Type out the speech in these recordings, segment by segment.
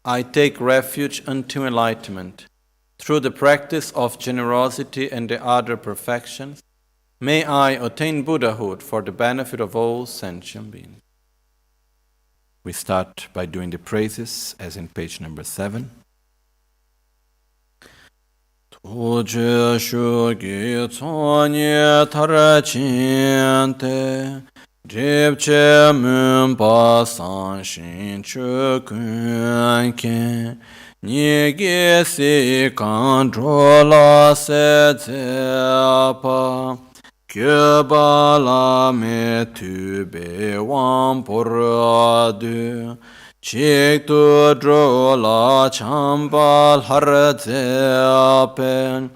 I take refuge unto enlightenment. Through the practice of generosity and the other perfections, may I attain Buddhahood for the benefit of all sentient beings. We start by doing the praises, as in page number 7. Tuje shugi tsonye tarachinte, dripche mumpa sanshin chukunke, Nige si controla se zepa, Kyoba la me tube wampuradu, Chik tu dro la chambal har zepen,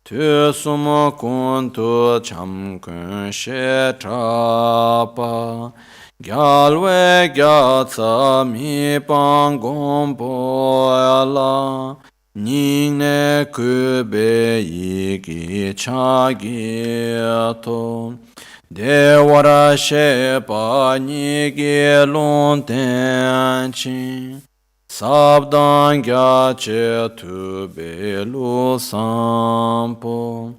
Tu sumo kun tu cham kun she trapa, Gyalwe gyatsa mi pangom poela, Ningne kube iki chagieto, Dewara shepa nige lontenchi, Sabdan gyache tu belu sampo,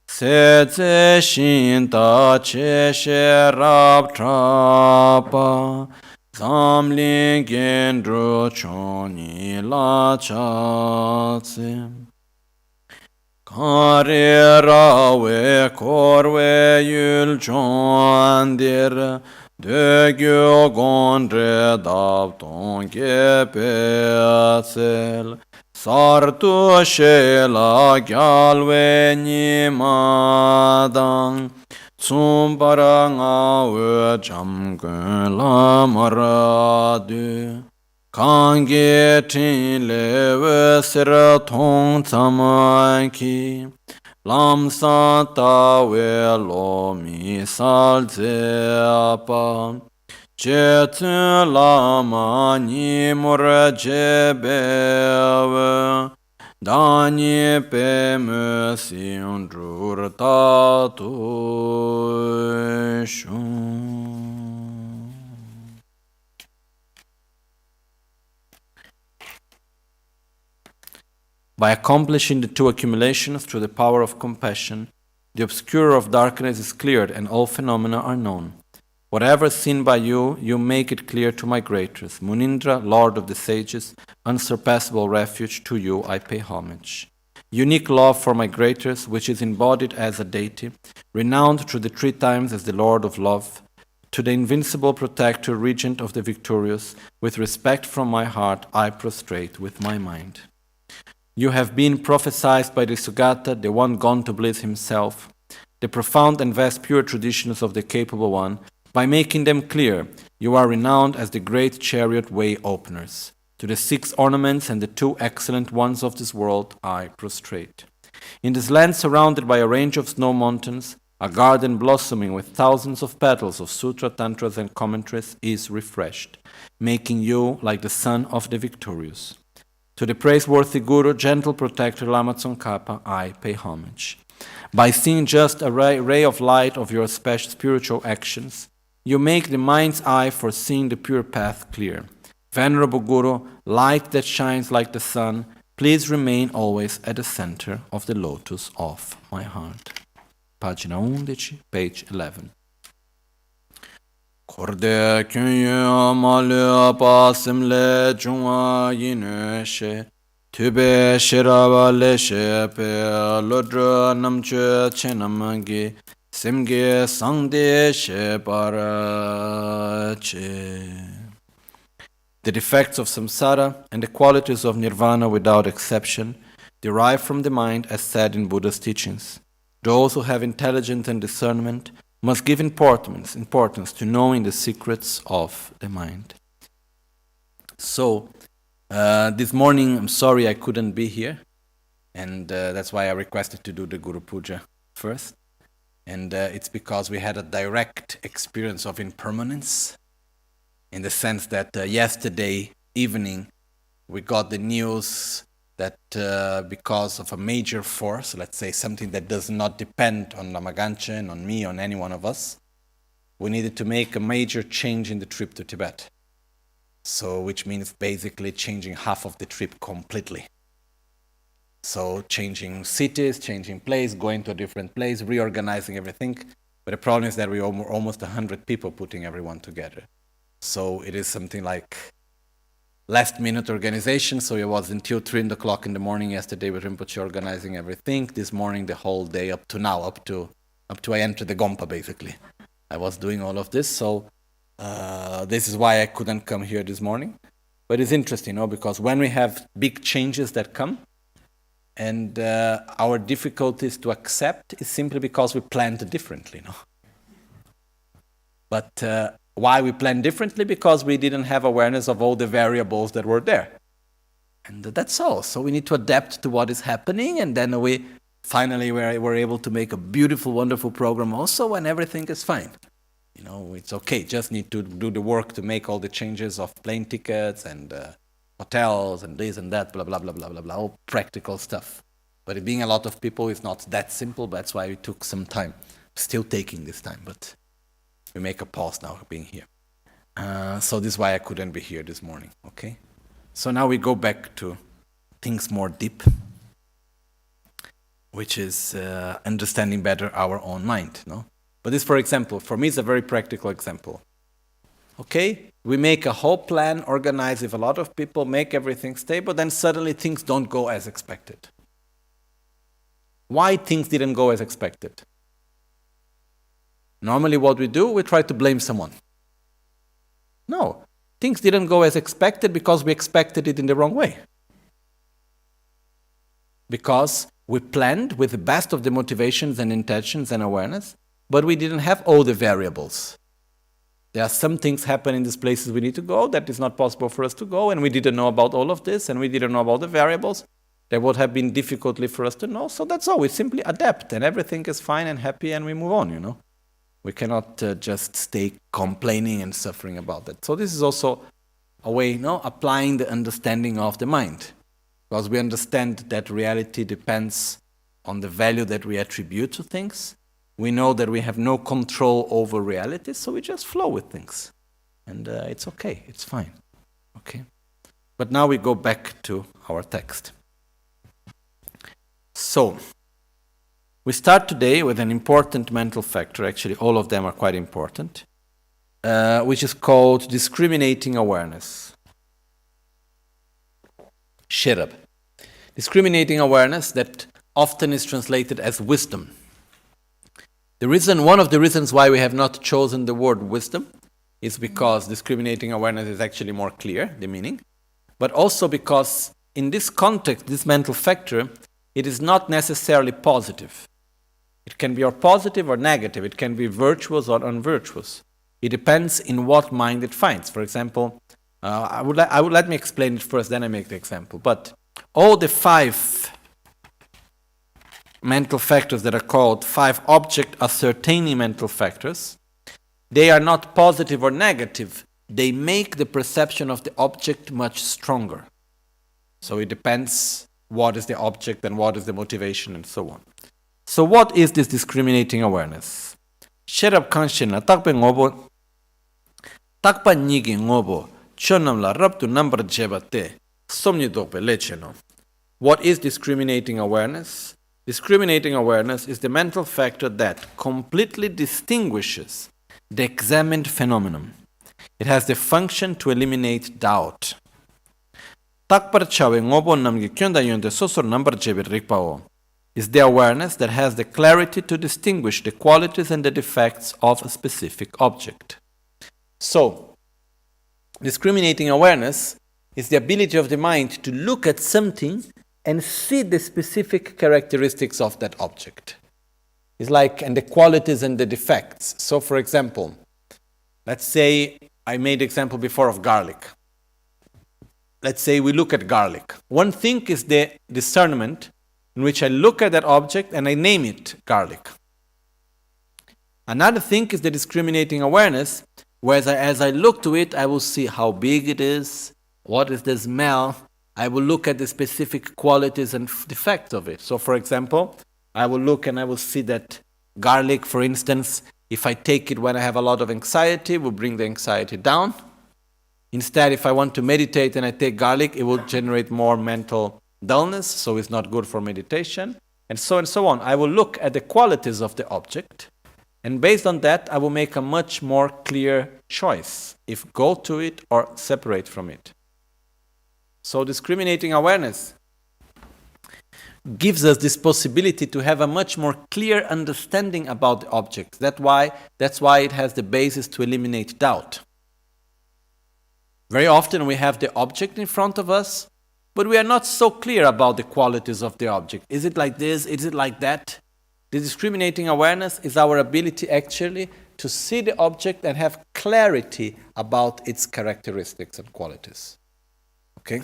Setse shinta che sherab trapa, Zamling gendro choni la chatse. Kare rawe korwe yul chondir, Dögyo gondre dav tonke petsel, Sartu shela gyalwe nimadang, Tsumpara ngawe jamgun la maradu, Kange tinlewe sira tong tsamanki, Lamsa tawe lomi salzepa, Chetsu lama nimura jebewe, Danye peme sindrur tatu shun. By accomplishing the two accumulations through the power of compassion, the obscure of darkness is cleared and all phenomena are known. Whatever is seen by you, you make it clear to my greatest. Munindra, Lord of the sages, unsurpassable refuge, to you I pay homage. Unique love for my greatest, which is embodied as a deity, renowned through the 3 times as the Lord of love, to the invincible protector, regent of the victorious, with respect from my heart I prostrate with my mind. You have been prophesied by the Sugata, the one gone to bliss himself, the profound and vast pure traditions of the capable one. By making them clear, you are renowned as the great chariot way openers. To the 6 ornaments and the 2 excellent ones of this world I prostrate. In this land surrounded by a range of snow mountains, a garden blossoming with thousands of petals of sutra, tantras and commentaries is refreshed, making you like the son of the victorious. To the praiseworthy Guru, gentle protector Lama Tsongkhapa, I pay homage. By seeing just a ray of light of your special spiritual actions, you make the mind's eye for seeing the pure path clear. Venerable Guru, light that shines like the sun, please remain always at the center of the lotus of my heart. Pagina 11, page 11. Korde künye malya pasimle jungwa yinöşe, tübe şirava leşe pe lodra namche chenamangi, simge sangde she parache. The defects of samsara and the qualities of nirvana without exception derive from the mind as said in Buddha's teachings. Those who have intelligence and discernment must give importance to knowing the secrets of the mind. So, this morning, I'm sorry I couldn't be here, and that's why I requested to do the Guru Puja first. And it's because we had a direct experience of impermanence, in the sense that yesterday evening we got the news that because of a major force, let's say something that does not depend on Lama Ganchen, on me, on any one of us, we needed to make a major change in the trip to Tibet. So, which means basically changing half of the trip completely. So, changing cities, changing place, going to a different place, reorganizing everything. But the problem is that we almost 100 people putting everyone together. So, it is something like last-minute organization. So, it was until 3 o'clock in the morning yesterday with Rinpoche organizing everything. This morning, the whole day up to now, up to I entered the Gompa, basically. I was doing all of this. So, this is why I couldn't come here this morning. But it's interesting, because when we have big changes that come, and our difficulties to accept is simply because we planned differently, But why we planned differently? Because we didn't have awareness of all the variables that were there. And that's all. So we need to adapt to what is happening, and then we finally were able to make a beautiful, wonderful program also when everything is fine. It's okay, just need to do the work to make all the changes of plane tickets and hotels and this and that, blah, blah, blah, blah, blah, blah, all practical stuff. But it being a lot of people is not that simple, that's why it took some time. Still taking this time, but we make a pause now being here. So this is why I couldn't be here this morning, okay? So now we go back to things more deep, which is understanding better our own mind, But this, for example, for me is a very practical example. Okay, we make a whole plan, organize with a lot of people, make everything stable, then suddenly things don't go as expected. Why things didn't go as expected? Normally what we do, we try to blame someone. No, things didn't go as expected because we expected it in the wrong way. Because we planned with the best of the motivations and intentions and awareness, but we didn't have all the variables. There are some things happen in these places we need to go that is not possible for us to go, and we didn't know about all of this, and we didn't know about the variables. That would have been difficultly for us to know, so that's all. We simply adapt, and everything is fine and happy, and we move on, We cannot just stay complaining and suffering about that. So this is also a way, applying the understanding of the mind. Because we understand that reality depends on the value that we attribute to things. We know that we have no control over reality, so we just flow with things. And it's okay, it's fine. Okay. But now we go back to our text. So, we start today with an important mental factor, actually all of them are quite important, which is called discriminating awareness. Shirab. Discriminating awareness that often is translated as wisdom. One of the reasons why we have not chosen the word wisdom is because discriminating awareness is actually more clear, the meaning, but also because in this context, this mental factor, it is not necessarily positive. It can be or positive or negative. It can be virtuous or unvirtuous. It depends in what mind it finds. For example, I would let me explain it first, then I make the example. But all the 5 mental factors that are called 5 object ascertaining mental factors, they are not positive or negative. They make the perception of the object much stronger. So it depends what is the object and what is the motivation and so on. So what is this discriminating awareness? Sherab kanshina takpe ngobo takpa nigi ngobo chonamla rabtu number jebate somni dokpe lecheno. What is discriminating awareness? Discriminating awareness is the mental factor that completely distinguishes the examined phenomenon. It has the function to eliminate doubt. Takpar chawe ngobo namgi kyonda yonde sosor number jebe rikpao is the awareness that has the clarity to distinguish the qualities and the defects of a specific object. So, discriminating awareness is the ability of the mind to look at something and see the specific characteristics of that object. It's like, and the qualities and the defects. So, for example, let's say I made the example before of garlic. Let's say we look at garlic. One thing is the discernment in which I look at that object and I name it garlic. Another thing is the discriminating awareness, where as I look to it, I will see how big it is, what is the smell. I will look at the specific qualities and defects of it. So, for example, I will look and I will see that garlic, for instance, if I take it when I have a lot of anxiety, will bring the anxiety down. Instead, if I want to meditate and I take garlic, it will generate more mental dullness, so it's not good for meditation, and so on. I will look at the qualities of the object, and based on that, I will make a much more clear choice, if go to it or separate from it. So discriminating awareness gives us this possibility to have a much more clear understanding about the object. That's why it has the basis to eliminate doubt. Very often we have the object in front of us, but we are not so clear about the qualities of the object. Is it like this? Is it like that? The discriminating awareness is our ability actually to see the object and have clarity about its characteristics and qualities. Okay?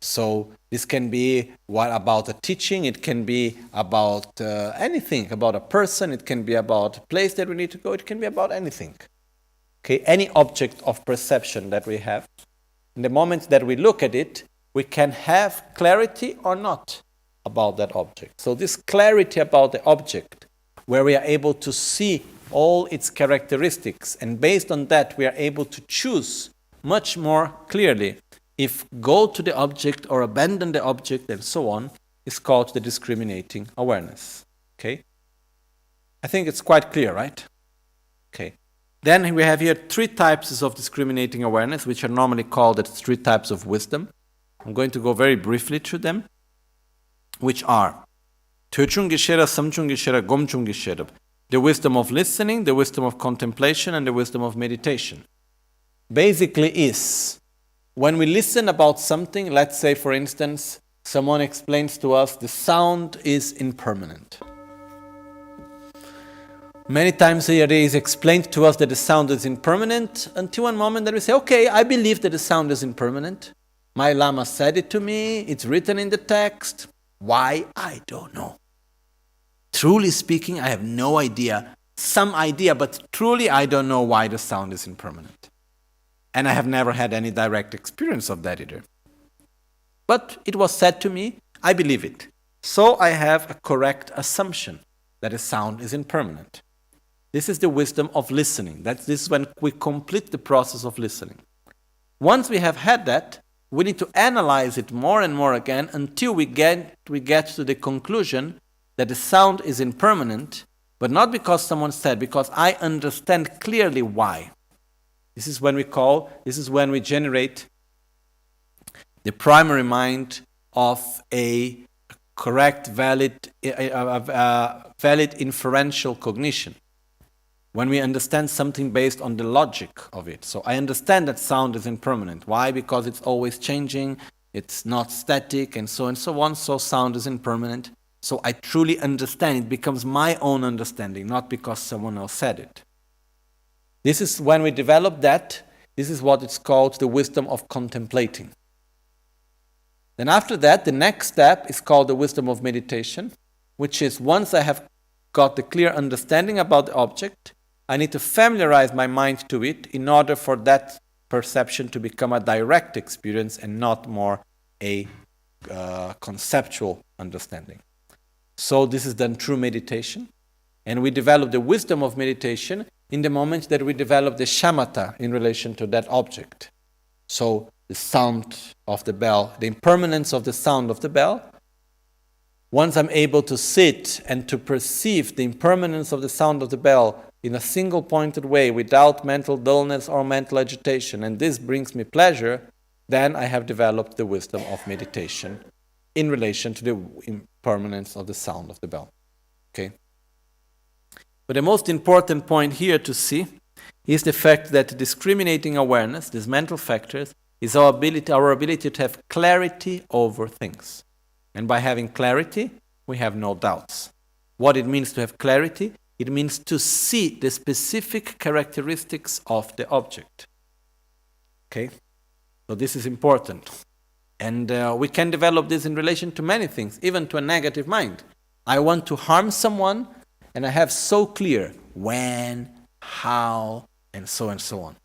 So this can be about a teaching, it can be about anything, about a person, it can be about a place that we need to go, it can be about anything. Okay, any object of perception that we have, in the moment that we look at it, we can have clarity or not about that object. So this clarity about the object, where we are able to see all its characteristics, and based on that we are able to choose much more clearly if go to the object or abandon the object and so on, is called the discriminating awareness. Okay? I think it's quite clear, right? Okay. Then we have here 3 types of discriminating awareness, which are normally called the 3 types of wisdom. I'm going to go very briefly through them, which are semjung, semjung, gülgyän, the wisdom of listening, the wisdom of contemplation, and the wisdom of meditation. Basically is, when we listen about something, let's say for instance, someone explains to us the sound is impermanent. Many times it is explained to us that the sound is impermanent until one moment that we say, okay, I believe that the sound is impermanent. My Lama said it to me, it's written in the text. Why? I don't know. Truly speaking, I have no idea. Some idea, but truly I don't know why the sound is impermanent. And I have never had any direct experience of that either. But it was said to me, I believe it. So I have a correct assumption that a sound is impermanent. This is the wisdom of listening. This is when we complete the process of listening. Once we have had that, we need to analyze it more and more again until we get to the conclusion that the sound is impermanent, but not because someone said, because I understand clearly why. This is when we generate the primary mind of a correct, valid inferential cognition. When we understand something based on the logic of it. So I understand that sound is impermanent. Why? Because it's always changing, it's not static, and so on. So sound is impermanent. So I truly understand. It becomes my own understanding, not because someone else said it. This is when we develop that, this is what it's called the wisdom of contemplating. Then after that, the next step is called the wisdom of meditation, which is once I have got the clear understanding about the object, I need to familiarize my mind to it in order for that perception to become a direct experience and not more a conceptual understanding. So this is done through meditation, and we develop the wisdom of meditation in the moment that we develop the shamatha in relation to that object. So the sound of the bell, the impermanence of the sound of the bell. Once I'm able to sit and to perceive the impermanence of the sound of the bell in a single pointed way without mental dullness or mental agitation, and this brings me pleasure, then I have developed the wisdom of meditation in relation to the impermanence of the sound of the bell. Okay? But the most important point here to see is the fact that discriminating awareness, these mental factors, is our ability to have clarity over things. And by having clarity, we have no doubts. What it means to have clarity, it means to see the specific characteristics of the object. Okay? So this is important. And we can develop this in relation to many things, even to a negative mind. I want to harm someone, and I have so clear when, how, and so on.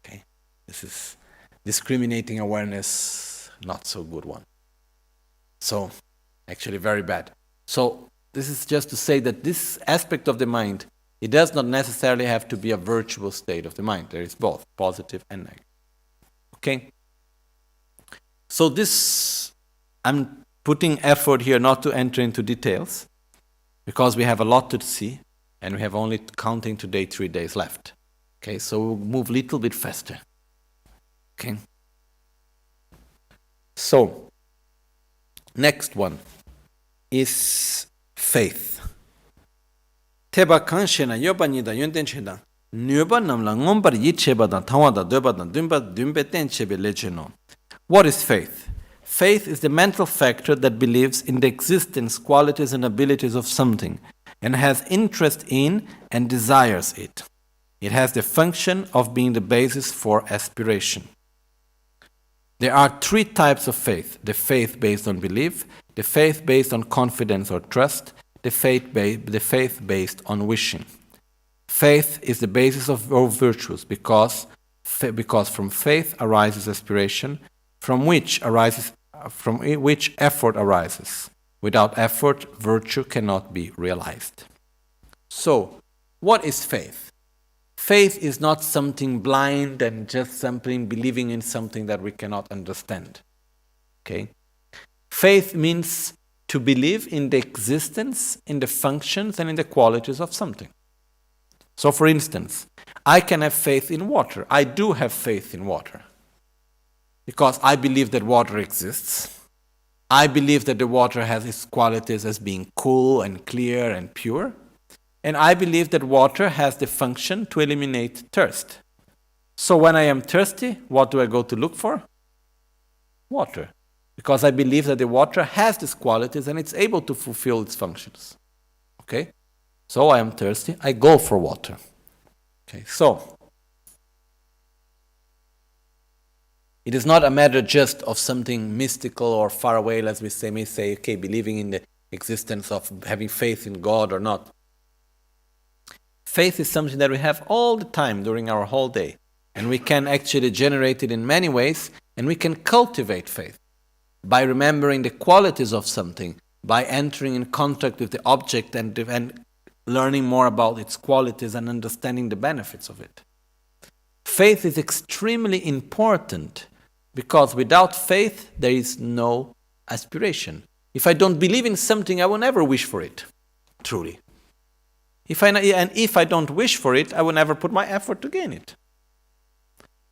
Okay? This is discriminating awareness, not so good one. So, actually very bad. So, this is just to say that this aspect of the mind It does not necessarily have to be a virtual state of the mind. There is both, positive and negative. Okay? So this, I'm putting effort here not to enter into details, because we have a lot to see, and we have only counting today 3 days left. Okay, so we'll move a little bit faster. Okay? So, next one is faith. Teba kanshena yoba nida yonten cheda. Nyoba namla ngombar yi cheba da tawa da doba da dumbe ten chebe lecheno. What is faith? Faith is the mental factor that believes in the existence, qualities, and abilities of something, and has interest in and desires it. It has the function of being the basis for aspiration. There are 3 types of faith: the faith based on belief, the faith based on confidence or trust, the faith based on wishing. Faith is the basis of all virtues because from faith arises aspiration, from which effort arises. Without effort, virtue cannot be realized. So, what is faith? Faith is not something blind and just something believing in something that we cannot understand. Okay? Faith means to believe in the existence, in the functions, and in the qualities of something. So, for instance, I can have faith in water. I do have faith in water, because I believe that water exists. I believe that the water has its qualities as being cool and clear and pure. And I believe that water has the function to eliminate thirst. So when I am thirsty, what do I go to look for? Water. Because I believe that the water has these qualities and it's able to fulfill its functions. Okay? So I am thirsty, I go for water. Okay, so it is not a matter just of something mystical or far away, as we may say, okay, believing in the existence of having faith in God or not. Faith is something that we have all the time during our whole day. And we can actually generate it in many ways, and we can cultivate faith by remembering the qualities of something, by entering in contact with the object and learning more about its qualities and understanding the benefits of it. Faith is extremely important, because without faith, there is no aspiration. If I don't believe in something, I will never wish for it, truly. If I don't wish for it, I will never put my effort to gain it.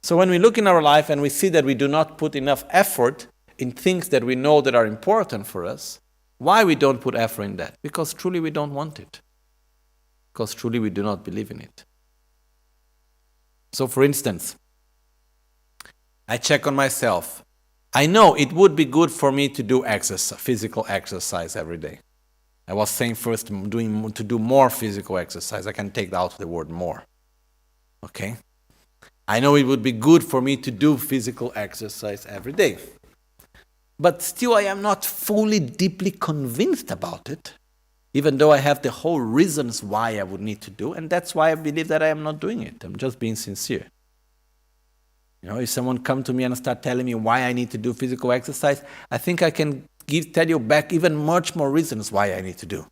So when we look in our life and we see that we do not put enough effort in things that we know that are important for us, why we don't put effort in that? Because truly we don't want it. Because truly we do not believe in it. So for instance, I check on myself. I know it would be good for me to do physical exercise every day. I was saying first to do more physical exercise. I can take out the word more. Okay? I know it would be good for me to do physical exercise every day. But still I am not fully deeply convinced about it, even though I have the whole reasons why I would need to do, and that's why I believe that I am not doing it. I'm just being sincere. You know, if someone come to me and start telling me why I need to do physical exercise, I think I can tell you back even much more reasons why I need to do.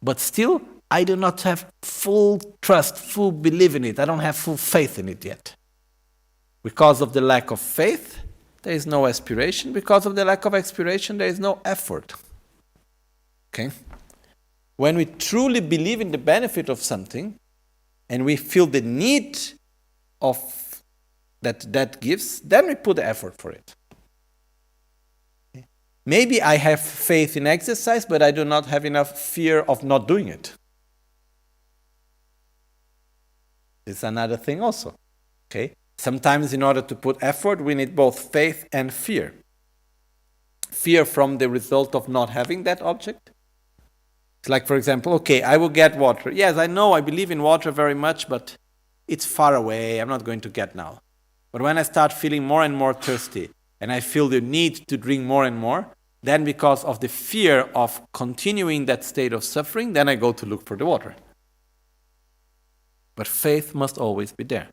But still, I do not have full trust, full belief in it. I don't have full faith in it yet. Because of the lack of faith, there is no aspiration. Because of the lack of aspiration, there is no effort. Okay? When we truly believe in the benefit of something, and we feel the need of that gives, then we put the effort for it. Maybe I have faith in exercise, but I do not have enough fear of not doing it. It's another thing also. Okay? Sometimes in order to put effort, we need both faith and fear. Fear from the result of not having that object. It's like, for example, okay, I will get water. Yes, I know, I believe in water very much, but it's far away. I'm not going to get now. But when I start feeling more and more thirsty, and I feel the need to drink more and more, then because of the fear of continuing that state of suffering, then I go to look for the water. But faith must always be there.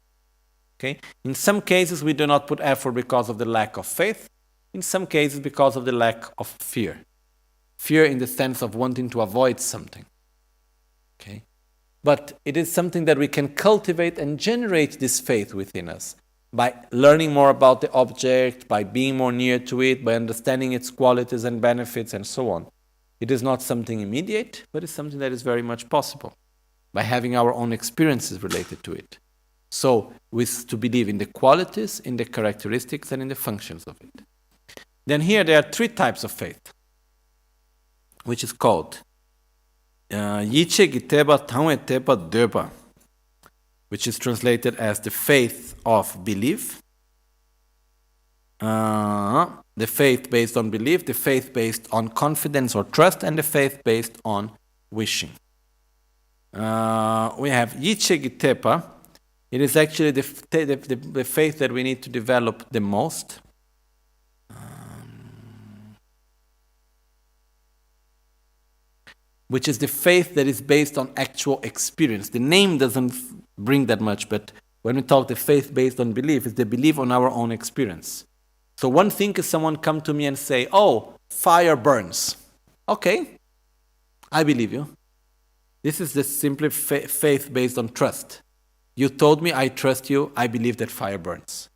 Okay? In some cases, we do not put effort because of the lack of faith. In some cases, because of the lack of fear. Fear in the sense of wanting to avoid something. Okay? But it is something that we can cultivate and generate this faith within us by learning more about the object, by being more near to it, by understanding its qualities and benefits, and so on. It is not something immediate, but it's something that is very much possible by having our own experiences related to it. So, to believe in the qualities, in the characteristics, and in the functions of it. Then here there are three types of faith, which is called Yeshe Gyältsän, which is translated as the faith of belief, the faith based on belief, the faith based on confidence or trust, and the faith based on wishing. We have Yeshe Gyältsän. It is actually the faith that we need to develop the most. Which is the faith that is based on actual experience. The name doesn't bring that much, but when we talk the faith based on belief, it's the belief on our own experience. So one thing is someone come to me and say, oh, fire burns. Okay, I believe you. This is the simply faith based on trust. You told me, I trust you, I believe that fire burns.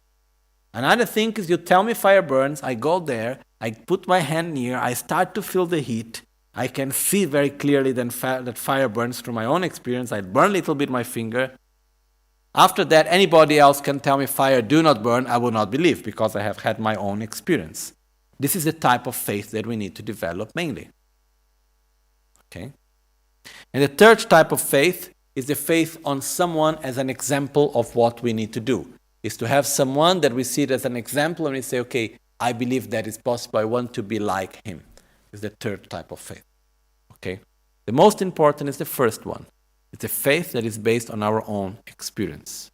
Another thing is you tell me fire burns, I go there, I put my hand near, I start to feel the heat, I can see very clearly that fire burns through my own experience, I burn a little bit my finger. After that, anybody else can tell me fire do not burn, I will not believe because I have had my own experience. This is the type of faith that we need to develop mainly. Okay? And the third type of faith is the faith on someone as an example of what we need to do. Is to have someone that we see it as an example and we say, okay, I believe that is possible, I want to be like him. Is the third type of faith. Okay? The most important is the first one. It's a faith that is based on our own experience.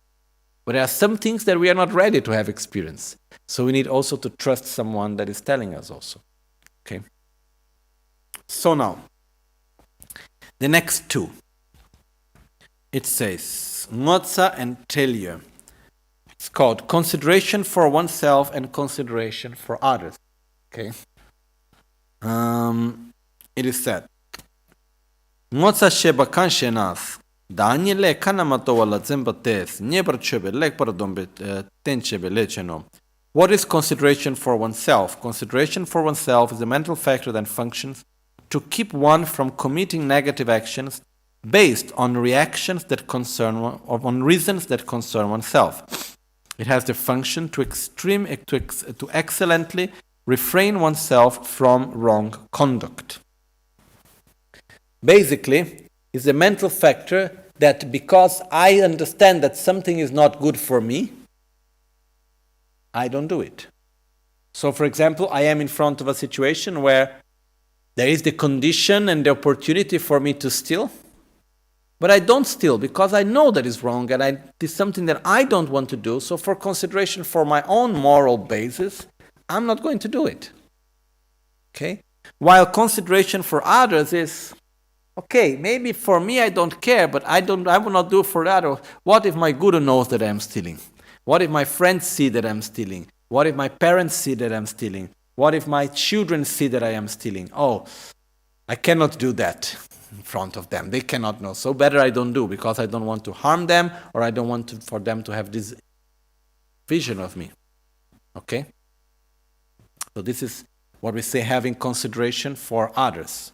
But there are some things that we are not ready to have experience. So we need also to trust someone that is telling us also. Okay? So now, the next two. It says, Ngotsa and Telye. It's called consideration for oneself and consideration for others. Okay? It is said, Ngotsa sheba kan shenas, Daniele kanamato wala zembates, Nebra chebe lek paradombe tenchebe lecheno. What is consideration for oneself? Consideration for oneself is a mental factor that functions to keep one from committing negative actions based on reactions that concern one, or on reasons that concern oneself. It has the function to excellently refrain oneself from wrong conduct. Basically, it's a mental factor that because I understand that something is not good for me, I don't do it. So, for example, I am in front of a situation where there is the condition and the opportunity for me to steal, but I don't steal because I know that is wrong and it is something that I don't want to do. So for consideration for my own moral basis, I'm not going to do it. Okay? While consideration for others is, okay, maybe for me I don't care, but I will not do it for the other. What if my guru knows that I'm stealing? What if my friends see that I'm stealing? What if my parents see that I'm stealing? What if my children see that I am stealing? Oh, I cannot do that in front of them. They cannot know. So better I don't do because I don't want to harm them or I don't want for them to have this vision of me. Okay? So this is what we say having consideration for others.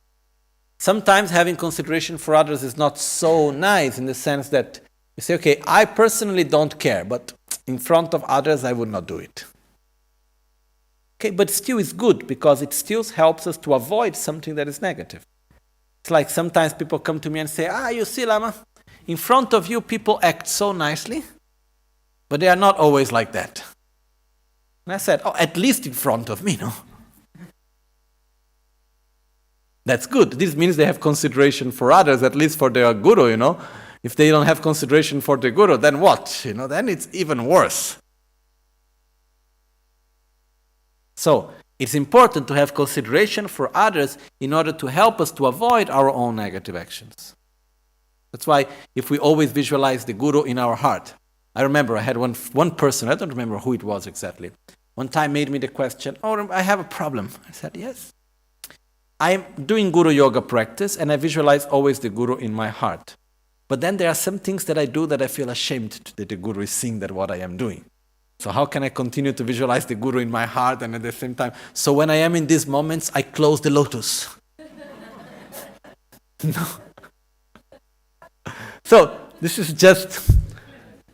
Sometimes having consideration for others is not so nice in the sense that you say, okay, I personally don't care, but in front of others I would not do it. Okay, but still it's good because it still helps us to avoid something that is negative. It's like sometimes people come to me and say, you see, Lama, in front of you people act so nicely, but they are not always like that. And I said, at least in front of me, no? That's good. This means they have consideration for others, at least for their guru, you know. If they don't have consideration for the guru, then what? You know, then it's even worse. So, it's important to have consideration for others in order to help us to avoid our own negative actions. That's why if we always visualize the guru in our heart. I remember I had one person, I don't remember who it was exactly, one time made me the question, I have a problem. I said, yes. I'm doing guru yoga practice and I visualize always the guru in my heart. But then there are some things that I do that I feel ashamed that the Guru is seeing that what I am doing. So how can I continue to visualize the Guru in my heart and at the same time? So when I am in these moments, I close the lotus. No. So this is just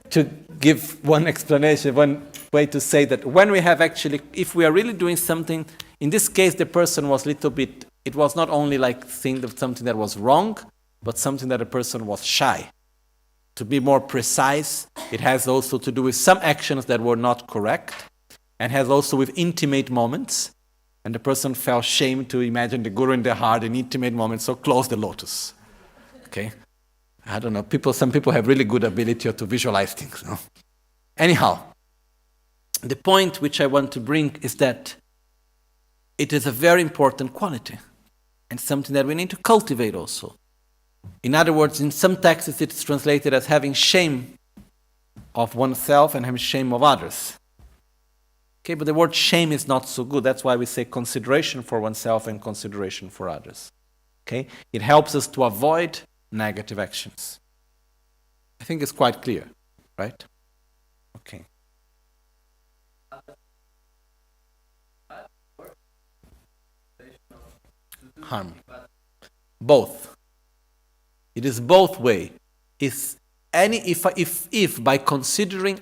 to give one explanation, one way to say that when we have actually, if we are really doing something, in this case the person was a little bit, it was not only like seeing something that was wrong, but something that a person was shy. To be more precise, it has also to do with some actions that were not correct, and has also with intimate moments. And the person felt shame to imagine the Guru in their heart in intimate moments, so close the lotus. Okay? I don't know, some people have really good ability to visualize things. No? Anyhow, the point which I want to bring is that it is a very important quality, and something that we need to cultivate also. In other words, in some texts it's translated as having shame of oneself and having shame of others. Okay, but the word shame is not so good. That's why we say consideration for oneself and consideration for others. Okay, it helps us to avoid negative actions. I think it's quite clear, right? Okay. Harm. Both. It is both way. If by considering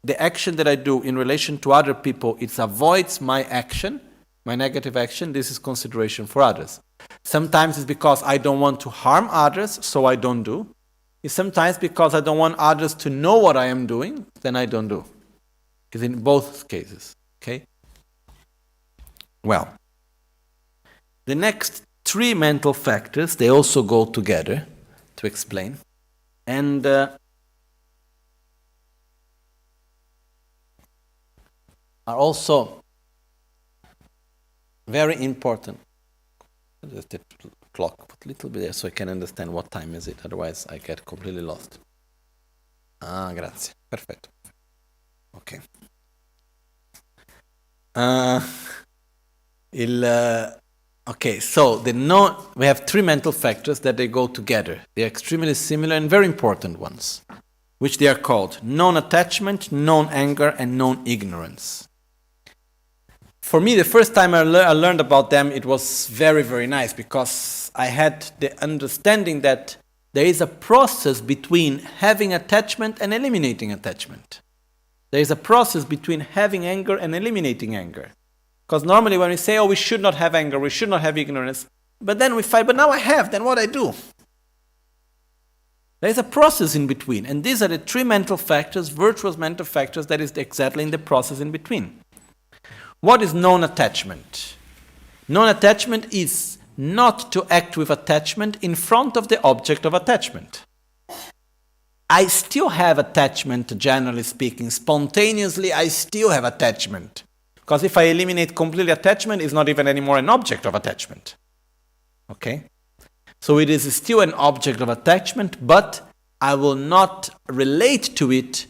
the action that I do in relation to other people, it avoids my action, my negative action, this is consideration for others. Sometimes it's because I don't want to harm others, so I don't do. It's sometimes because I don't want others to know what I am doing, then I don't do. It's in both cases. Okay? Well, the next three mental factors, they also go together to explain. And are also very important. Just the clock put a little bit there so I can understand what time is it. Otherwise I get completely lost. Grazie. Perfetto. Ok. Okay, so we have three mental factors that they go together. They are extremely similar and very important ones, which they are called non-attachment, non-anger, and non-ignorance. For me, the first time I learned about them, it was very, very nice because I had the understanding that there is a process between having attachment and eliminating attachment. There is a process between having anger and eliminating anger. Because normally when we say, we should not have anger, we should not have ignorance, but then we fight, but now I have, then what I do? There is a process in between, and these are the three mental factors, virtuous mental factors, that is exactly in the process in between. What is non-attachment? Non-attachment is not to act with attachment in front of the object of attachment. I still have attachment, generally speaking. Spontaneously, I still have attachment. Because if I eliminate completely attachment, it's not even anymore an object of attachment. Okay? So it is still an object of attachment, but I will not relate to it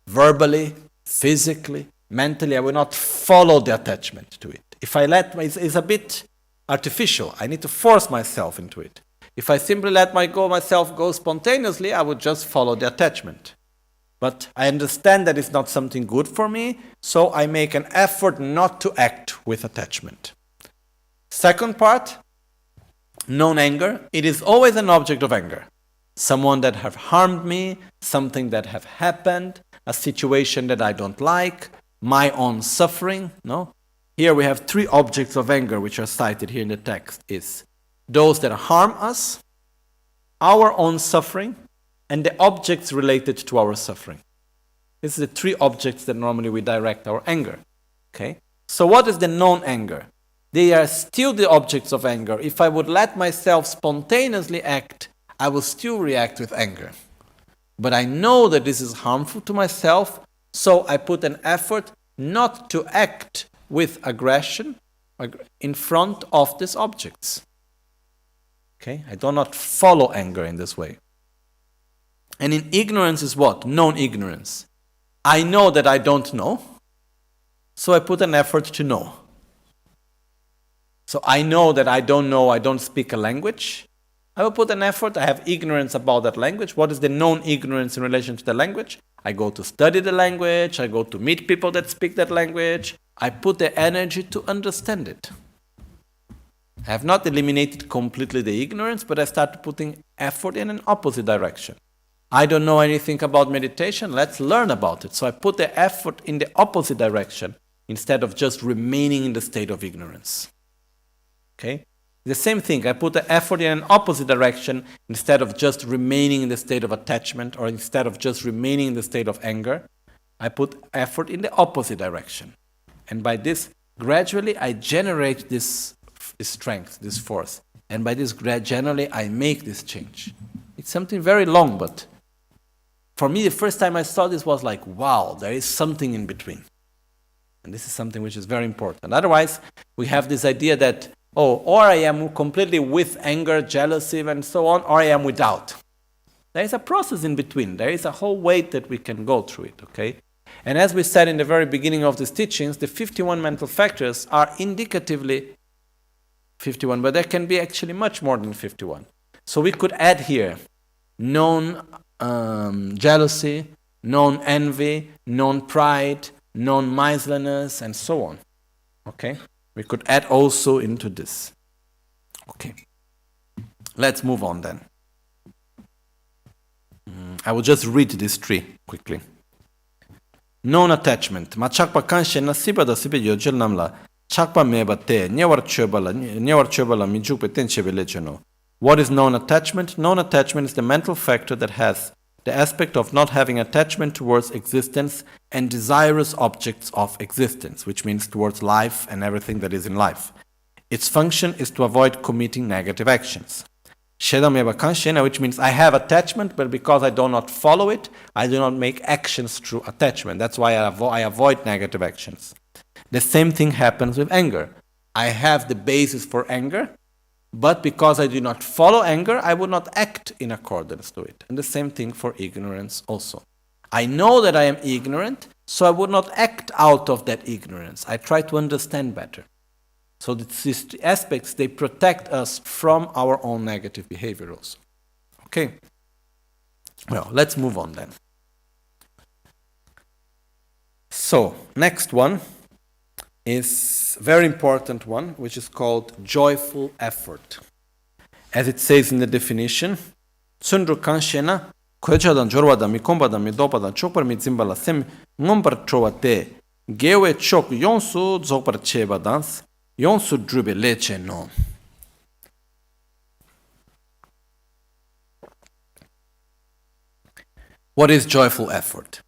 verbally, physically, mentally. I will not follow the attachment to it. If I it's a bit artificial. I need to force myself into it. If I simply let myself go spontaneously, I would just follow the attachment. But I understand that it's not something good for me, so I make an effort not to act with attachment. Second part, non-anger. It is always an object of anger. Someone that have harmed me, something that have happened, a situation that I don't like, my own suffering. No? Here we have three objects of anger which are cited here in the text. Is those that harm us, our own suffering, and the objects related to our suffering. These are the three objects that normally we direct our anger. Okay? So what is the non-anger? They are still the objects of anger. If I would let myself spontaneously act, I will still react with anger. But I know that this is harmful to myself, so I put an effort not to act with aggression in front of these objects. Okay? I do not follow anger in this way. And in ignorance is what? Non-ignorance. I know that I don't know, so I put an effort to know. So I know that I don't know, I don't speak a language, I will put an effort. I have ignorance about that language. What is the known ignorance in relation to the language? I go to study the language. I go to meet people that speak that language. I put the energy to understand it. I have not eliminated completely the ignorance, but I started putting effort in an opposite direction. I don't know anything about meditation. Let's learn about it. So I put the effort in the opposite direction instead of just remaining in the state of ignorance. Okay? The same thing. I put the effort in an opposite direction instead of just remaining in the state of attachment or instead of just remaining in the state of anger. I put effort in the opposite direction. And by this, gradually I generate this strength, this force. And by this, gradually I make this change. It's something very long, but for me, the first time I saw this was like, wow, there is something in between. And this is something which is very important. Otherwise, we have this idea that, or I am completely with anger, jealousy, and so on, or I am without. There is a process in between. There is a whole way that we can go through it, okay? And as we said in the very beginning of these teachings, the 51 mental factors are indicatively 51, but there can be actually much more than 51. So we could add here known jealousy, known envy, known pride, known miserliness, and so on. Okay? We could add also into this. Okay. Let's move on then. I will just read these three quickly. Known attachment. Ma chakpa kanshe na siba da sibe yojel namla. Chakpa meba te nyawar chobala mi jukpe tenchebe lecheno. What is known attachment? Known attachment is the mental factor that has the aspect of not having attachment towards existence and desirous objects of existence, which means towards life and everything that is in life. Its function is to avoid committing negative actions. Shedameva kanshena, which means I have attachment, but because I do not follow it, I do not make actions through attachment. That's why I avoid negative actions. The same thing happens with anger. I have the basis for anger, but because I do not follow anger, I would not act in accordance to it. And the same thing for ignorance also. I know that I am ignorant, so I would not act out of that ignorance. I try to understand better. So these aspects, they protect us from our own negative behavior also. Okay? Well, let's move on then. So, next one is a very important one, which is called joyful effort. As it says in the definition, Tsundru kanshena, kwechadan jorwadan mikombadan midopadan chokpar mitzimbala sem ngombar chowate, gewe chok yonsu dzokpar chebadans, yonsu drube leche no. What is joyful effort?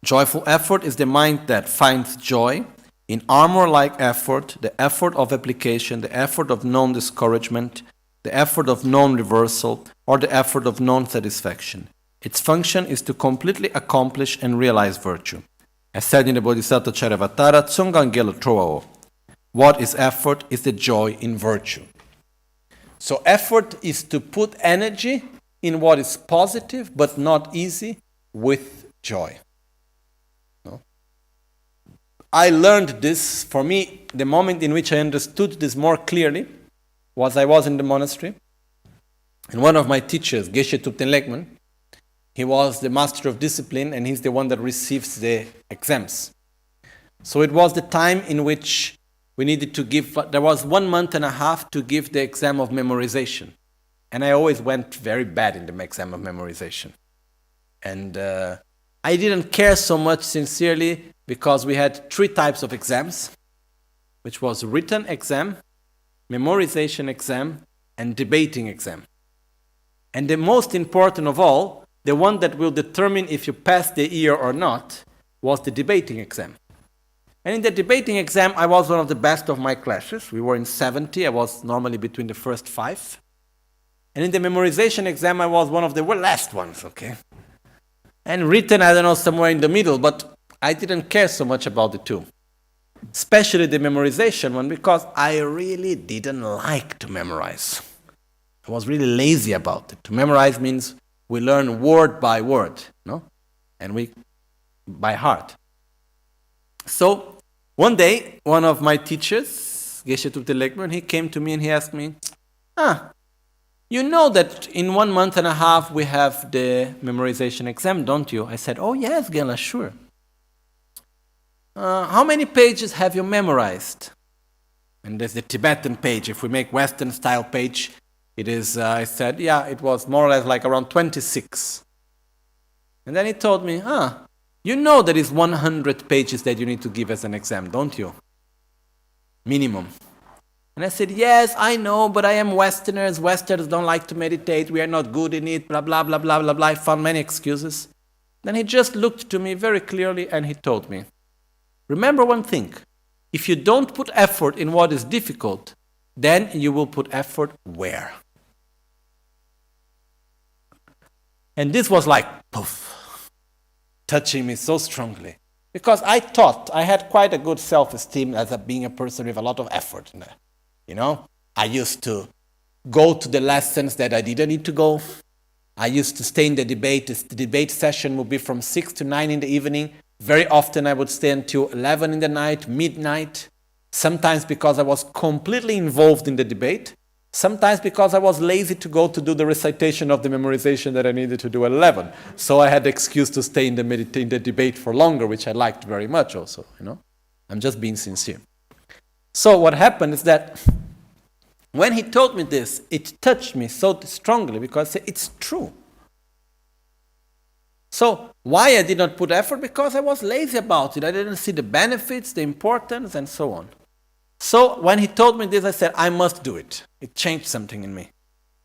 Joyful effort is the mind that finds joy in armor-like effort, the effort of application, the effort of non-discouragement, the effort of non-reversal, or the effort of non-satisfaction. Its function is to completely accomplish and realize virtue. As said in the Bodhisattva Charavatara, Tsongkhapa Troao. What is effort? Is the joy in virtue. So effort is to put energy in what is positive but not easy with joy. I learned this, for me, the moment in which I understood this more clearly was I was in the monastery. And one of my teachers, Geshe Tupten Lekman, he was the master of discipline and he's the one that receives the exams. So it was the time in which we needed to give, there was 1 month and a half to give the exam of memorization. And I always went very bad in the exam of memorization. And I didn't care so much sincerely because we had 3 types of exams, which was written exam, memorization exam, and debating exam. And the most important of all, the one that will determine if you pass the year or not, was the debating exam. And in the debating exam, I was one of the best of my classes. We were in 70. I was normally between the first 5. And in the memorization exam, I was one of the last ones, okay? And written, I don't know, somewhere in the middle, but I didn't care so much about the 2. Especially the memorization one, because I really didn't like to memorize. I was really lazy about it. To memorize means we learn word by word, no? And we by heart. So, one day, one of my teachers, Geshe Tupten Lekman, he came to me and he asked me, you know that in 1 month and a half we have the memorization exam, don't you? I said, oh yes, Gyala, sure. How many pages have you memorized? And there's the Tibetan page. If we make Western style page, it is, I said, yeah, it was more or less like around 26. And then he told me, you know there is 100 pages that you need to give as an exam, don't you? Minimum. And I said, yes, I know, but I am Westerners. Westerners don't like to meditate. We are not good in it, blah, blah, blah, blah, blah, blah. I found many excuses. Then he just looked to me very clearly and he told me, remember one thing. If you don't put effort in what is difficult, then you will put effort where? And this was like, poof, touching me so strongly. Because I thought I had quite a good self-esteem as being a person with a lot of effort. You know, I used to go to the lessons that I didn't need to go. I used to stay in the debate. The debate session would be from 6 to 9 in the evening. Very often I would stay until 11 in the night, midnight. Sometimes because I was completely involved in the debate. Sometimes because I was lazy to go to do the recitation of the memorization that I needed to do at 11. So I had the excuse to stay in the debate for longer, which I liked very much also, you know. I'm just being sincere. So what happened is that when he told me this, it touched me so strongly because it's true. So why I did not put effort? Because I was lazy about it. I didn't see the benefits, the importance, and so on. So when he told me this, I said, I must do it. It changed something in me.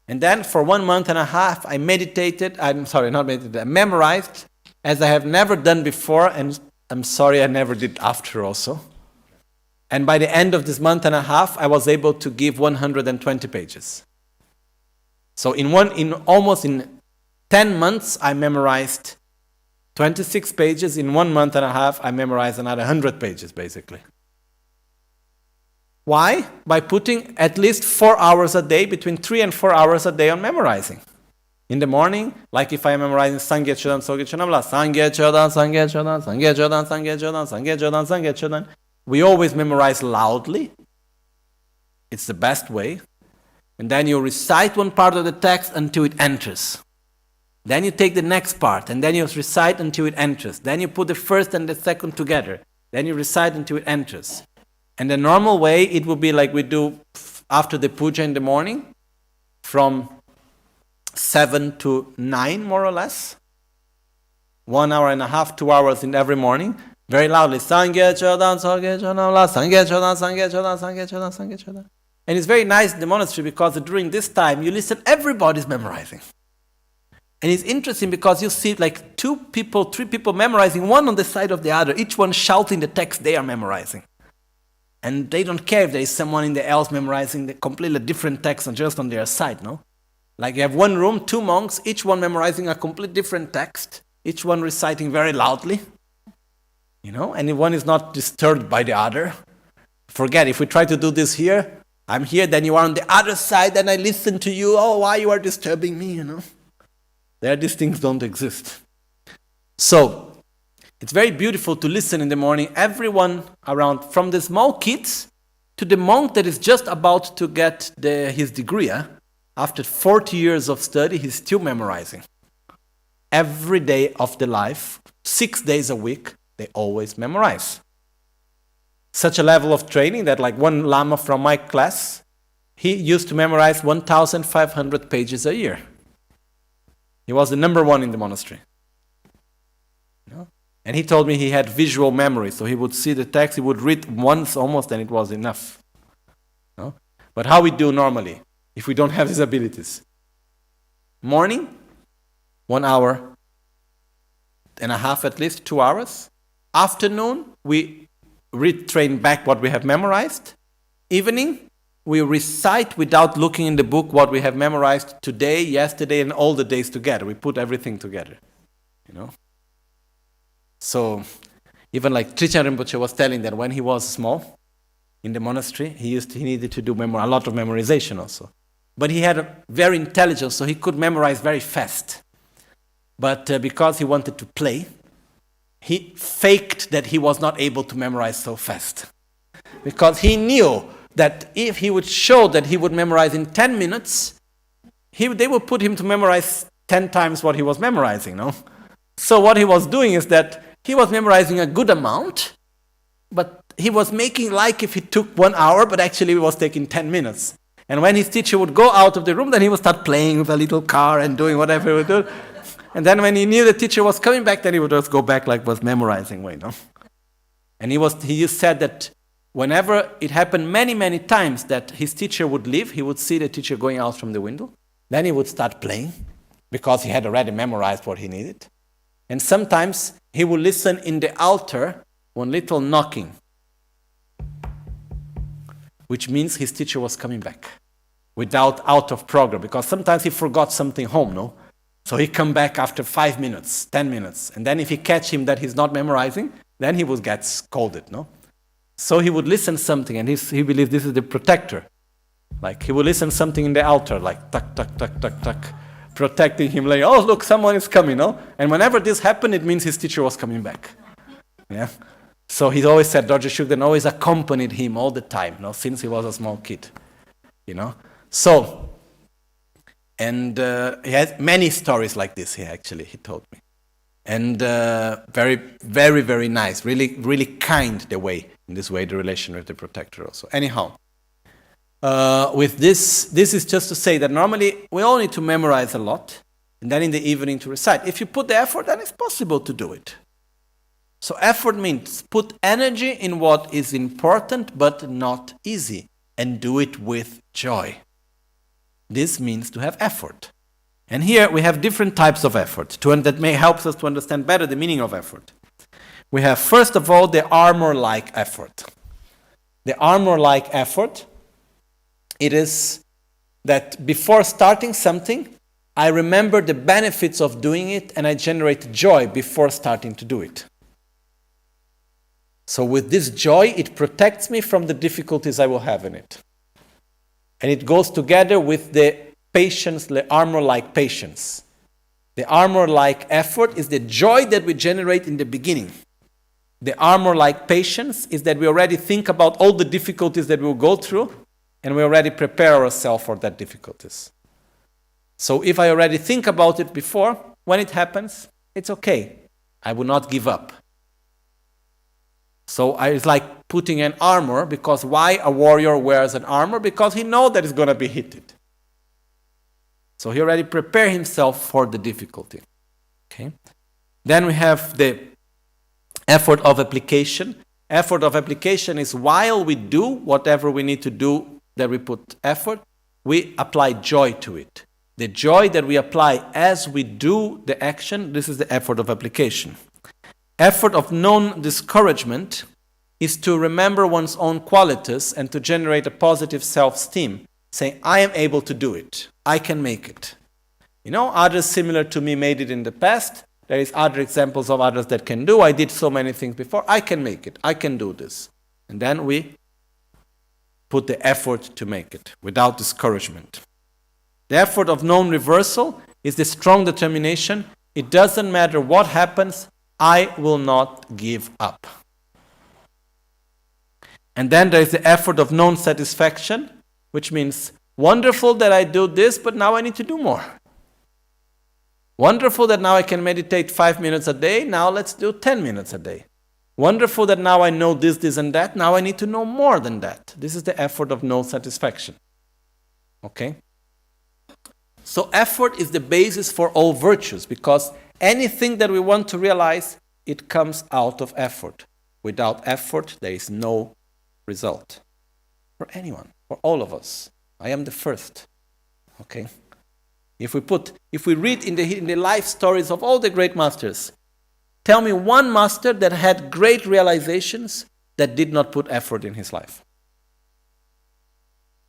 And then for 1 month and a half, I memorized as I have never done before, and I'm sorry I never did after also. And by the end of this month and a half, I was able to give 120 pages. So in almost 10 months, I memorized 26 pages. In 1 month and a half, I memorized another 100 pages, basically. Why? By putting at least 4 hours a day, between 3 and 4 hours a day on memorizing. In the morning, like if I am memorizing Sangye Chodan, Sogye Chodam, Sangye Chodan, Sangye Chodan, Sangye Chodan, Sangye Chodan, Sangye Chodan, Sangye Chodan. We always memorize loudly. It's the best way. And then you recite one part of the text until it enters. Then you take the next part, and then you recite until it enters. Then you put the first and the second together. Then you recite until it enters. And the normal way, it will be like we do after the puja in the morning, from 7 to 9, more or less. 1 hour and a half, 2 hours in every morning. Very loudly. Sangye Chodan, Sangye Chodan, Sangye Chodan, Sangye Chodan, Sangye Chodan, Sangye Chodan. And it's very nice in the monastery because during this time, you listen, everybody's memorizing. And it's interesting because you see like 2 people, 3 people memorizing, one on the side of the other, each one shouting the text they are memorizing. And they don't care if there is someone in the else memorizing the completely different text and just on their side, no? Like you have one room, 2 monks, each one memorizing a completely different text, each one reciting very loudly, you know, and one is not disturbed by the other. Forget, if we try to do this here, I'm here, then you are on the other side, and I listen to you, oh, why you are disturbing me, you know? These things don't exist. So, it's very beautiful to listen in the morning, everyone around, from the small kids to the monk that is just about to get his degree. After 40 years of study, he's still memorizing. Every day of the life, 6 days a week, they always memorize. Such a level of training that like one Lama from my class, he used to memorize 1,500 pages a year. He was the number 1 in the monastery. You know? And he told me he had visual memory, so he would see the text, he would read once almost, and it was enough. You know? But how we do normally, if we don't have these abilities? Morning, 1 hour and a half at least, 2 hours. Afternoon, we retrain back what we have memorized. Evening, we recite without looking in the book what we have memorized today, yesterday, and all the days together. We put everything together, you know. So, even like Trijang Rinpoche was telling that when he was small in the monastery, he needed to do a lot of memorization also. But he had a very intelligent, so he could memorize very fast. But because he wanted to play, he faked that he was not able to memorize so fast. Because he knew that if he would show that he would memorize in 10 minutes, they would put him to memorize 10 times what he was memorizing, no? So what he was doing is that he was memorizing a good amount, but he was making like if it took 1 hour, but actually it was taking 10 minutes. And when his teacher would go out of the room, then he would start playing with a little car and doing whatever he would do. And then when he knew the teacher was coming back, then he would just go back like was memorizing way, no? And he said that whenever it happened many, many times that his teacher would leave, he would see the teacher going out from the window. Then he would start playing because he had already memorized what he needed. And sometimes he would listen in the altar one little knocking, which means his teacher was coming back out of program, because sometimes he forgot something home, no? So he come back after 5 minutes, 10 minutes. And then if he catch him that he's not memorizing, then he would get scolded, no? So he would listen something, and he believed this is the protector. Like he would listen something in the altar, like tuck, tuck, tuck, tuck, tuck, protecting him, like, oh, look, someone is coming, no? And whenever this happened, it means his teacher was coming back. Yeah? So he always said, Dorje Shugden always accompanied him all the time, no? Since he was a small kid, you know? So, and he has many stories like this here, actually, he told me. And very, very, very nice, really, really kind in this way, the relation with the protector also. Anyhow, with this is just to say that normally we all need to memorize a lot, and then in the evening to recite. If you put the effort, then it's possible to do it. So effort means put energy in what is important but not easy, and do it with joy. This means to have effort. And here we have different types of effort that may help us to understand better the meaning of effort. We have, first of all, the armor-like effort. The armor-like effort, it is that before starting something, I remember the benefits of doing it and I generate joy before starting to do it. So with this joy, it protects me from the difficulties I will have in it. And it goes together with the patience, the armor-like patience. The armor-like effort is the joy that we generate in the beginning. The armor-like patience is that we already think about all the difficulties that we'll go through, and we already prepare ourselves for that difficulties. So if I already think about it before, when it happens, it's okay. I will not give up. So it's like putting an armor, because why a warrior wears an armor? Because he knows that it's going to be hit. So he already prepared himself for the difficulty. Okay. Then we have the effort of application. Effort of application is while we do whatever we need to do that we put effort, we apply joy to it. The joy that we apply as we do the action, this is the effort of application. Effort of non-discouragement is to remember one's own qualities and to generate a positive self-esteem, saying, I am able to do it. I can make it. You know, others similar to me made it in the past. There is other examples of others that can do. I did so many things before. I can make it. I can do this. And then we put the effort to make it without discouragement. The effort of non-reversal is the strong determination. It doesn't matter what happens, I will not give up. And then there is the effort of non-satisfaction, which means, wonderful that I do this, but now I need to do more. Wonderful that now I can meditate 5 minutes a day, now let's do 10 minutes a day. Wonderful that now I know this, this, and that, now I need to know more than that. This is the effort of non-satisfaction. Okay? So effort is the basis for all virtues, because anything that we want to realize, it comes out of effort. Without effort, there is no result. For anyone, for all of us. I am the first. Okay? If we read in the life stories of all the great masters, tell me one master that had great realizations that did not put effort in his life.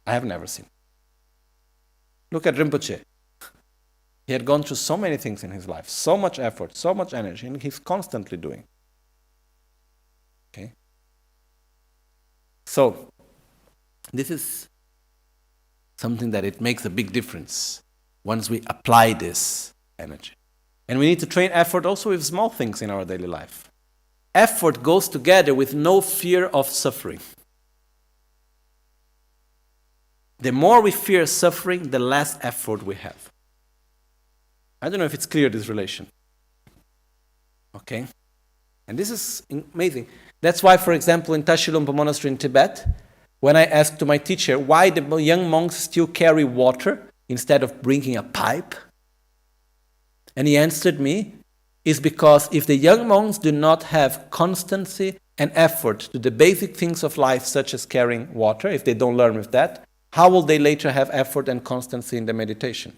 I have never seen. Look at Rinpoche. He had gone through so many things in his life, so much effort, so much energy, and he's constantly doing. Okay? So, this is something that it makes a big difference once we apply this energy. And we need to train effort also with small things in our daily life. Effort goes together with no fear of suffering. The more we fear suffering, the less effort we have. I don't know if it's clear, this relation. Okay? And this is amazing. That's why, for example, in Tashilhunpo Monastery in Tibet, when I asked to my teacher why the young monks still carry water instead of bringing a pipe, and he answered me, is because if the young monks do not have constancy and effort to the basic things of life, such as carrying water, if they don't learn with that, how will they later have effort and constancy in the meditation?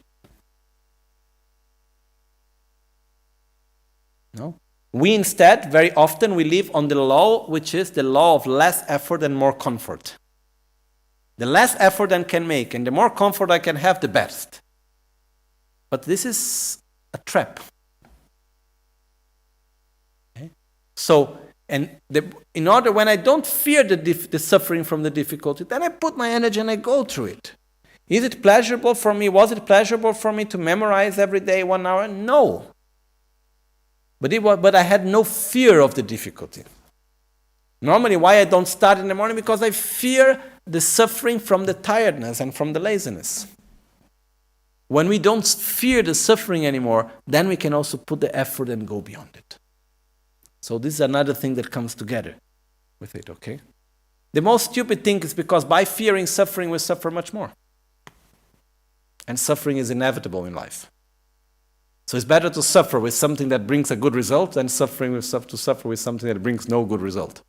No? We instead, very often, we live on the law, which is the law of less effort and more comfort. The less effort I can make and the more comfort I can have, the best. But this is a trap. Okay? So, when I don't fear the suffering from the difficulty, then I put my energy and I go through it. Is it pleasurable for me? Was it pleasurable for me to memorize every day 1 hour? No. But I had no fear of the difficulty. Normally, why I don't start in the morning? Because I fear the suffering from the tiredness and from the laziness. When we don't fear the suffering anymore, then we can also put the effort and go beyond it. So this is another thing that comes together with it, okay? The most stupid thing is because by fearing suffering, we suffer much more. And suffering is inevitable in life. So it's better to suffer with something that brings a good result than to suffer with something that brings no good result.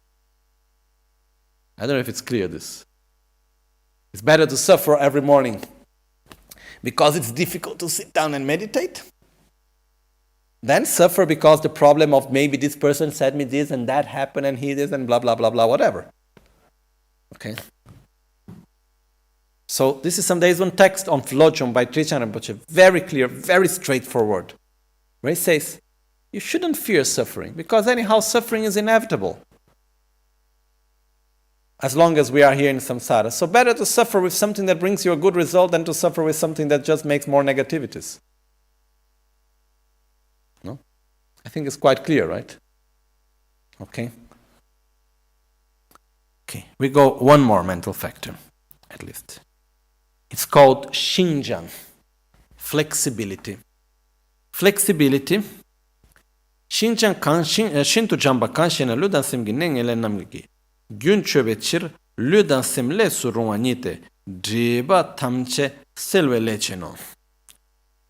I don't know if it's clear, this. It's better to suffer every morning because it's difficult to sit down and meditate than suffer because the problem of maybe this person said me this and that happened and he did and blah, blah, blah, blah, whatever. Okay? So this is some days one text on Lojong by Tibetan Rinpoche, very clear, very straightforward, where he says, you shouldn't fear suffering, because anyhow suffering is inevitable, as long as we are here in samsara. So better to suffer with something that brings you a good result than to suffer with something that just makes more negativities. No? I think it's quite clear, right? Okay. Okay, we go one more mental factor, at least. It's called semjung, flexibility. Flexibility. Semjung kan shintu jamba kan shena ludan simgi nengele namgi. Gyün chöbechir ludan simle surunganite driba tamche selwe lecheno.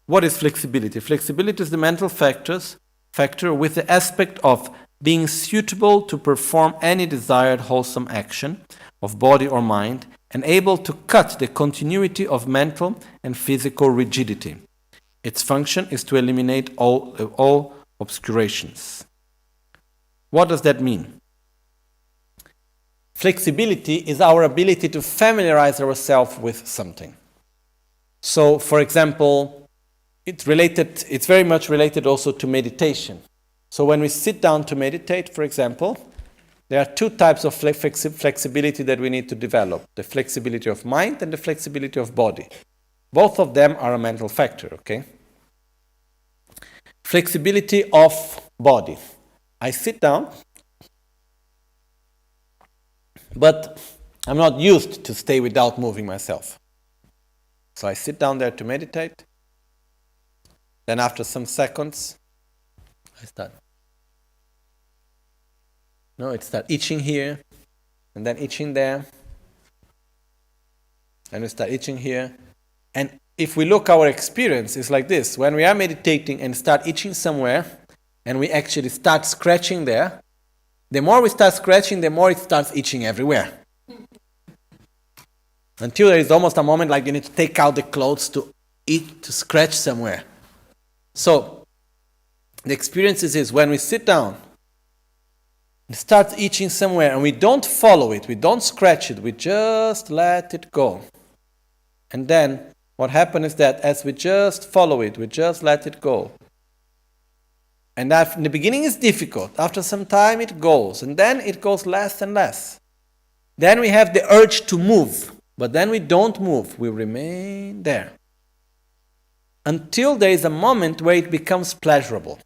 What is flexibility? Flexibility is the mental factor with the aspect of being suitable to perform any desired wholesome action of body or mind, and able to cut the continuity of mental and physical rigidity. Its function is to eliminate all obscurations. What does that mean? Flexibility is our ability to familiarize ourselves with something. So, for example, it's very much related also to meditation. So when we sit down to meditate, for example, there are two types of flexibility that we need to develop. The flexibility of mind and the flexibility of body. Both of them are a mental factor, okay? Flexibility of body. I sit down, but I'm not used to stay without moving myself. So I sit down there to meditate. Then after some seconds, I start. It starts itching here, and then itching there, and we start itching here. And if we look, our experience is like this. When we are meditating and start itching somewhere, and we actually start scratching there, the more we start scratching, the more it starts itching everywhere. Until there is almost a moment like you need to take out the clothes to scratch somewhere. So, the experience is when we sit down, it starts itching somewhere, and we don't follow it, we don't scratch it, we just let it go. And then, what happens is that as we just follow it, we just let it go. And that in the beginning it's difficult, after some time it goes, and then it goes less and less. Then we have the urge to move, but then we don't move, we remain there. Until there is a moment where it becomes pleasurable.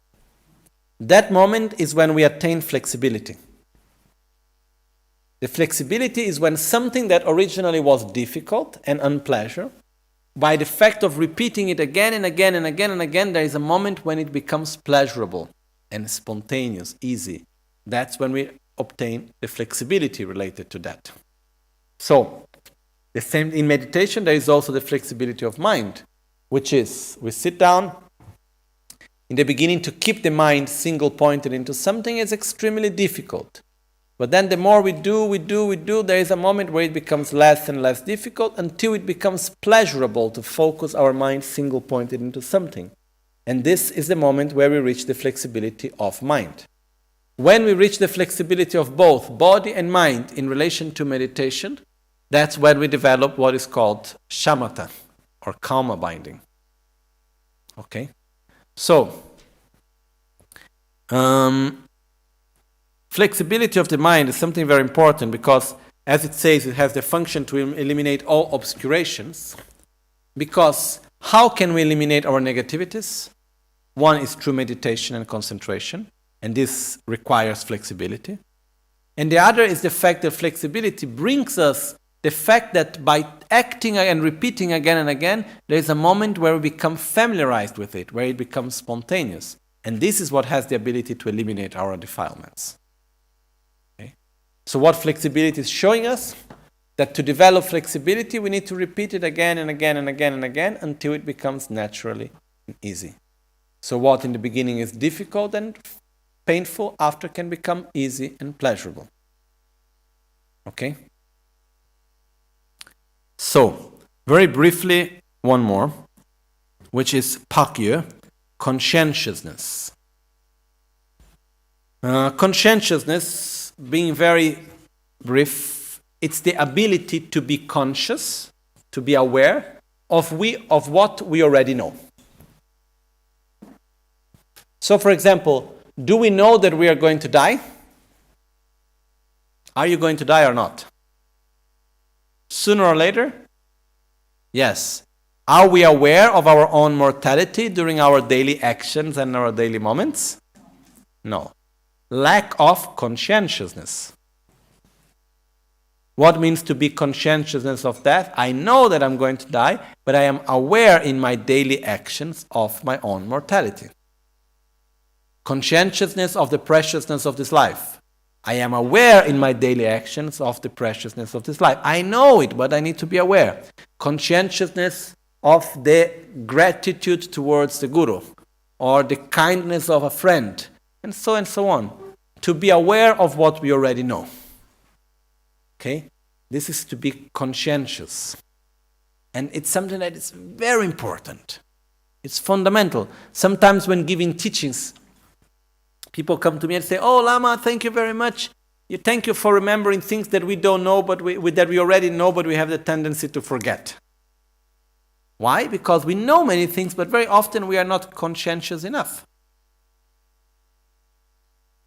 That moment is when we attain flexibility. The flexibility is when something that originally was difficult and unpleasant, by the fact of repeating it again and again and again and again, there is a moment when it becomes pleasurable and spontaneous, easy. That's when we obtain the flexibility related to that. So, the same in meditation, there is also the flexibility of mind, which is we sit down. In the beginning, to keep the mind single-pointed into something is extremely difficult. But then the more we do, there is a moment where it becomes less and less difficult until it becomes pleasurable to focus our mind single-pointed into something. And this is the moment where we reach the flexibility of mind. When we reach the flexibility of both body and mind in relation to meditation, that's when we develop what is called shamatha, or karma binding. Okay? So, flexibility of the mind is something very important because, as it says, it has the function to eliminate all obscurations. Because how can we eliminate our negativities? One is through meditation and concentration, and this requires flexibility. And the other is the fact that flexibility brings us the fact that by acting and repeating again and again, there is a moment where we become familiarized with it, where it becomes spontaneous. And this is what has the ability to eliminate our defilements. Okay? So what flexibility is showing us? That to develop flexibility, we need to repeat it again and again and again and again until it becomes naturally easy. So what in the beginning is difficult and painful, after can become easy and pleasurable. Okay? So, very briefly, one more, which is pakye, conscientiousness. Conscientiousness, being very brief, it's the ability to be conscious, to be aware of what we already know. So, for example, do we know that we are going to die? Are you going to die or not? Sooner or later? Yes. Are we aware of our own mortality during our daily actions and our daily moments? No. Lack of conscientiousness. What means to be conscientiousness of death? I know that I'm going to die, but I am aware in my daily actions of my own mortality. Conscientiousness of the preciousness of this life. I am aware in my daily actions of the preciousness of this life. I know it, but I need to be aware. Conscientiousness of the gratitude towards the Guru, or the kindness of a friend, and so on. To be aware of what we already know. Okay? This is to be conscientious. And it's something that is very important. It's fundamental. Sometimes when giving teachings, people come to me and say, "Oh, Lama, thank you very much. Thank you for remembering things that we don't know, but that we already know, but we have the tendency to forget." Why? Because we know many things, but very often we are not conscientious enough.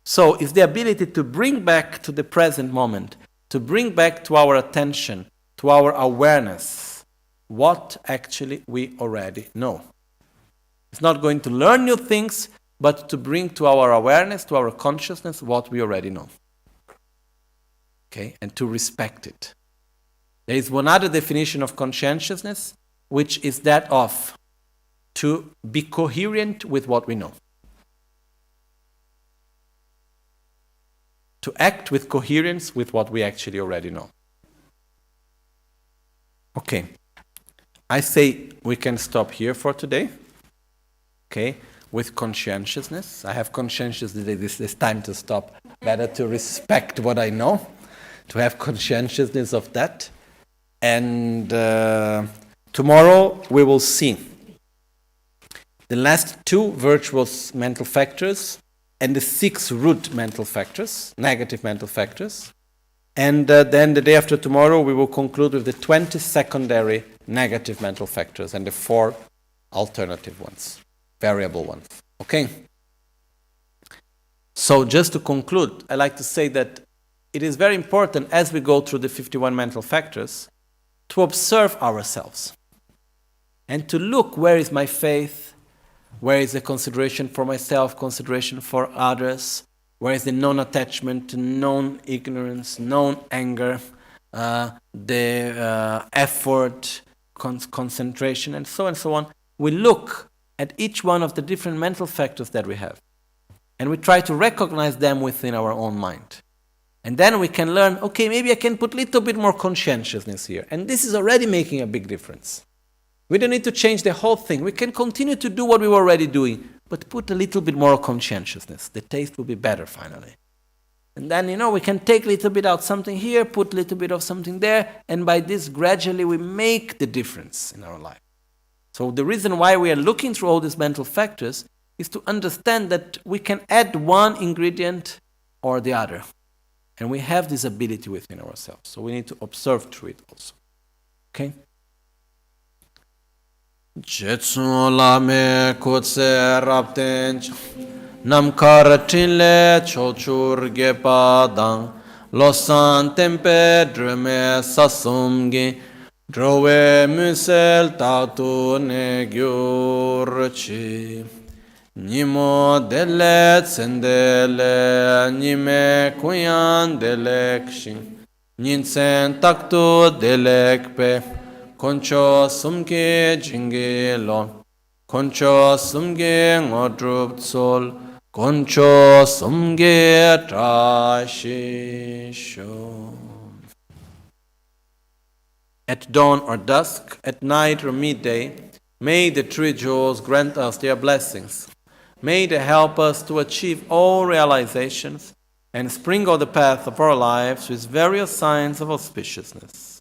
So it's the ability to bring back to the present moment, to bring back to our attention, to our awareness, what actually we already know. It's not going to learn new things, but to bring to our awareness, to our consciousness, what we already know. Okay? And to respect it. There is one other definition of conscientiousness, which is that of to be coherent with what we know. To act with coherence with what we actually already know. Okay. I say we can stop here for today. Okay. With conscientiousness. I have conscientiousness. This time to stop. Better to respect what I know. To have conscientiousness of that. And tomorrow we will see the last two virtuous mental factors and the 6 root mental factors, negative mental factors. And then the day after tomorrow we will conclude with the 20 secondary negative mental factors and the 4 alternative ones, variable ones. Okay? So just to conclude, I like to say that it is very important as we go through the 51 mental factors to observe ourselves and to look, where is my faith, where is the consideration for myself, consideration for others, Where is the non-attachment, non-ignorance, non-anger, the effort, concentration, and so on. We look at each one of the different mental factors that we have. And we try to recognize them within our own mind. And then we can learn, okay, maybe I can put a little bit more conscientiousness here. And this is already making a big difference. We don't need to change the whole thing. We can continue to do what we were already doing, but put a little bit more conscientiousness. The taste will be better finally. And then, we can take a little bit out something here, put a little bit of something there, and by this gradually we make the difference in our life. So the reason why we are looking through all these mental factors is to understand that we can add one ingredient or the other. And we have this ability within ourselves. So we need to observe through it also. Okay? Jetsu lame kutse rapten namkaratinle chochur gepadang losan tempe drume sasumgi drove musel tatu ne gyurchi Nimo dele tsendele, nime kuyan delekshin, ninsen taktu delekpe, koncho sumge jingilon, koncho sumge ngodrup tsol, koncho sumge trashisho. At dawn or dusk, at night or midday, may the three jewels grant us their blessings. May they help us to achieve all realizations and sprinkle the path of our lives with various signs of auspiciousness.